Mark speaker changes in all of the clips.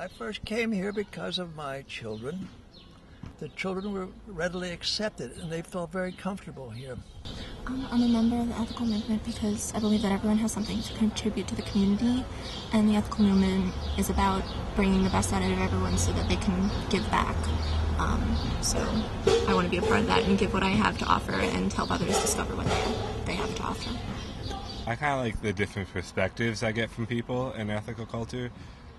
Speaker 1: I first came here because of my children. The children were readily accepted, and they felt very comfortable here.
Speaker 2: I'm a member of the ethical movement because I believe that everyone has something to contribute to the community, and the ethical movement is about bringing the best out of everyone so that they can give back. So I want to be a part of that and give what I have to offer and help others discover what they have to offer.
Speaker 3: I kind of like the different perspectives I get from people in ethical culture.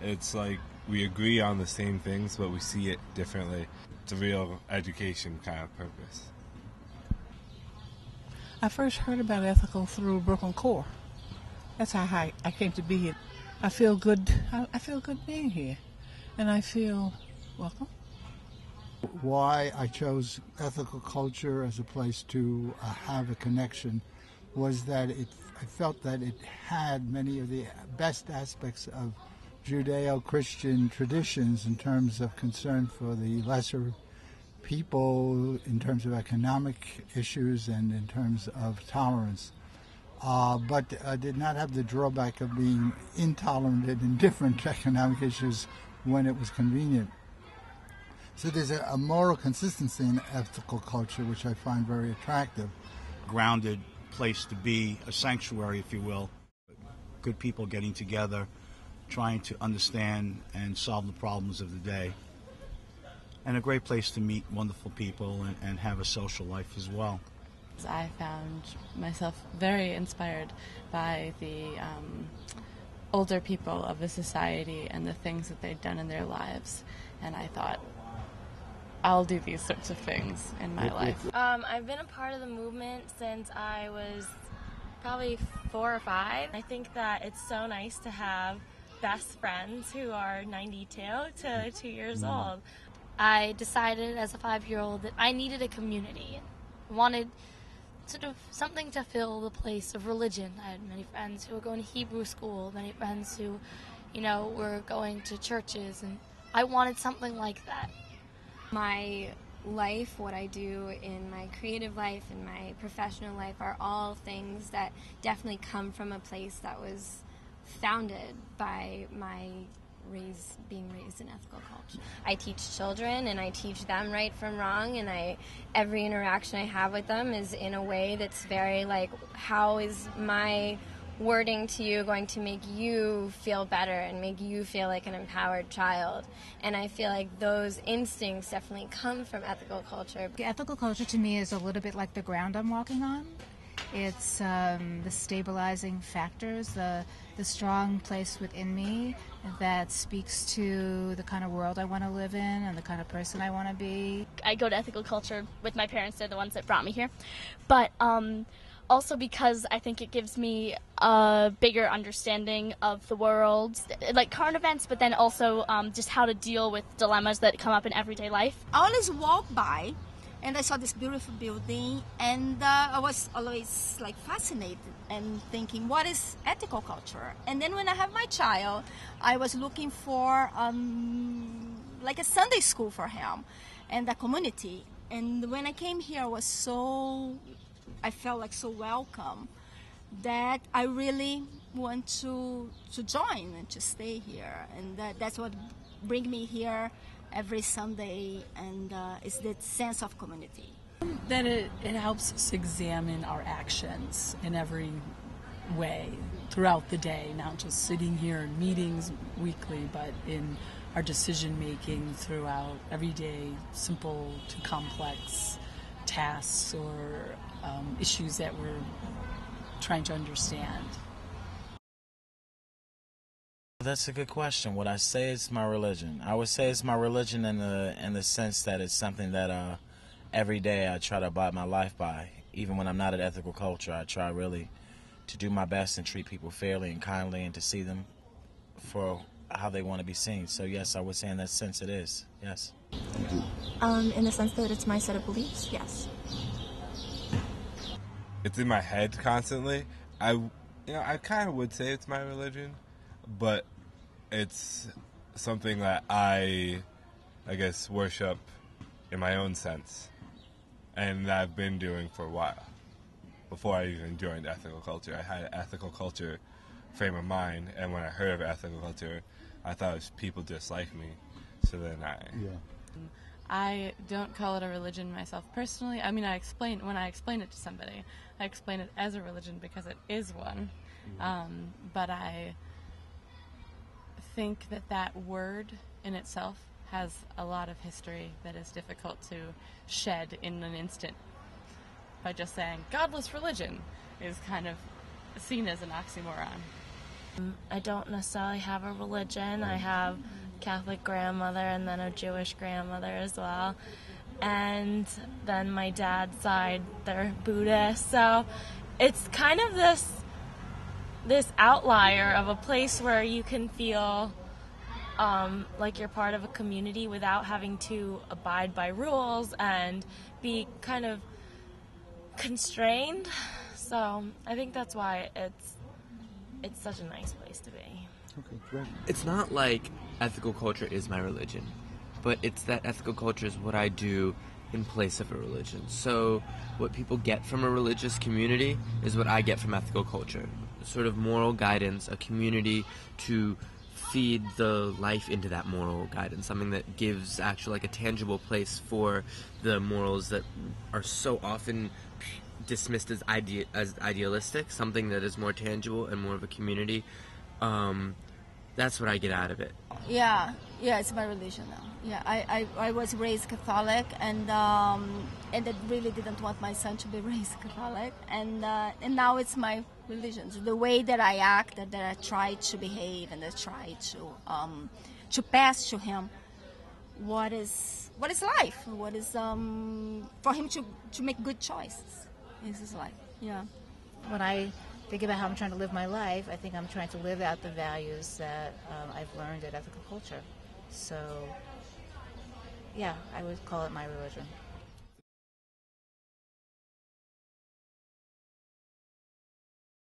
Speaker 3: It's like we agree on the same things, but we see it differently. It's a real education kind of purpose.
Speaker 4: I first heard about ethical through Brooklyn Core. That's how I came to be here. I feel good. I feel good being here, and I feel welcome.
Speaker 5: Why I chose ethical culture as a place to have a connection was that I felt that it had many of the best aspects of Judeo-Christian traditions in terms of concern for the lesser people, in terms of economic issues, and in terms of tolerance. But did not have the drawback of being intolerant and indifferent to economic issues when it was convenient. So there's a moral consistency in ethical culture, which I find very attractive.
Speaker 6: Grounded place to be, a sanctuary, if you will. Good people getting together, trying to understand and solve the problems of the day. And a great place to meet wonderful people and have a social life as well.
Speaker 7: I found myself very inspired by the older people of the society and the things that they'd done in their lives. And I thought, I'll do these sorts of things in my life.
Speaker 8: I've been a part of the movement since I was probably 4 or 5. I think that it's so nice to have best friends who are 92 to 2 years old.
Speaker 9: I decided as a 5-year-old that I needed a community. I wanted sort of something to fill the place of religion. I had many friends who were going to Hebrew school, many friends who, were going to churches, and I wanted something like that.
Speaker 2: My life, what I do in my creative life and my professional life are all things that definitely come from a place that was founded by my being raised in ethical culture. I teach children and I teach them right from wrong, and every interaction I have with them is in a way that's very like, how is my wording to you going to make you feel better and make you feel like an empowered child? And I feel like those instincts definitely come from ethical culture.
Speaker 10: Ethical culture to me is a little bit like the ground I'm walking on. It's the stabilizing factors, the strong place within me that speaks to the kind of world I want to live in and the kind of person I want to be.
Speaker 11: I go to ethical culture with my parents. They're the ones that brought me here. But also because I think it gives me a bigger understanding of the world, like current events, but then also just how to deal with dilemmas that come up in everyday life.
Speaker 12: I always walk by and I saw this beautiful building, and I was always like fascinated and thinking, what is ethical culture? And then when I have my child, I was looking for like a Sunday school for him and a community. And when I came here, I felt like so welcome that I really want to join and to stay here. And that's what brings me here every Sunday, and it's that sense of community.
Speaker 13: That it helps us examine our actions in every way throughout the day, not just sitting here in meetings weekly, but in our decision making throughout everyday simple to complex tasks or issues that we're trying to understand.
Speaker 14: That's a good question. Would I say it's my religion? I would say it's my religion in the sense that it's something that every day I try to abide my life by. Even when I'm not at ethical culture, I try really to do my best and treat people fairly and kindly and to see them for how they want to be seen. So yes, I would say in that sense it is. Yes.
Speaker 2: In the sense that it's my set of beliefs, yes.
Speaker 3: It's in my head constantly. I kind of would say it's my religion, but it's something that I guess, worship in my own sense, and that I've been doing for a while. Before I even joined ethical culture, I had an ethical culture frame of mind, and when I heard of ethical culture, I thought it was people just like me. So then
Speaker 7: I don't call it a religion myself personally. I mean, when I explain it to somebody, I explain it as a religion because it is one. But I think that word in itself has a lot of history that is difficult to shed in an instant. By just saying godless religion is kind of seen as an oxymoron.
Speaker 8: I don't necessarily have a religion. I have a Catholic grandmother and then a Jewish grandmother as well. And then my dad's side, they're Buddhist. So it's kind of this outlier of a place where you can feel like you're part of a community without having to abide by rules and be kind of constrained. So I think that's why it's such a nice place to be.
Speaker 5: Okay, great.
Speaker 15: It's not like ethical culture is my religion, but it's that ethical culture is what I do in place of a religion. So what people get from a religious community is what I get from ethical culture. Sort of moral guidance, a community to feed the life into that moral guidance, something that gives actually like a tangible place for the morals that are so often dismissed as idealistic, something that is more tangible and more of a community. That's what I get out of it.
Speaker 12: Yeah, it's my religion now. Yeah, I was raised Catholic, and I really didn't want my son to be raised Catholic, and now it's my religion. So the way that I act, that I try to behave, and I try to pass to him what is life, what is for him to make good choices. This is life. Yeah.
Speaker 10: When I think about how I'm trying to live my life, I think I'm trying to live out the values that I've learned at ethical culture. So, yeah, I would call it my religion.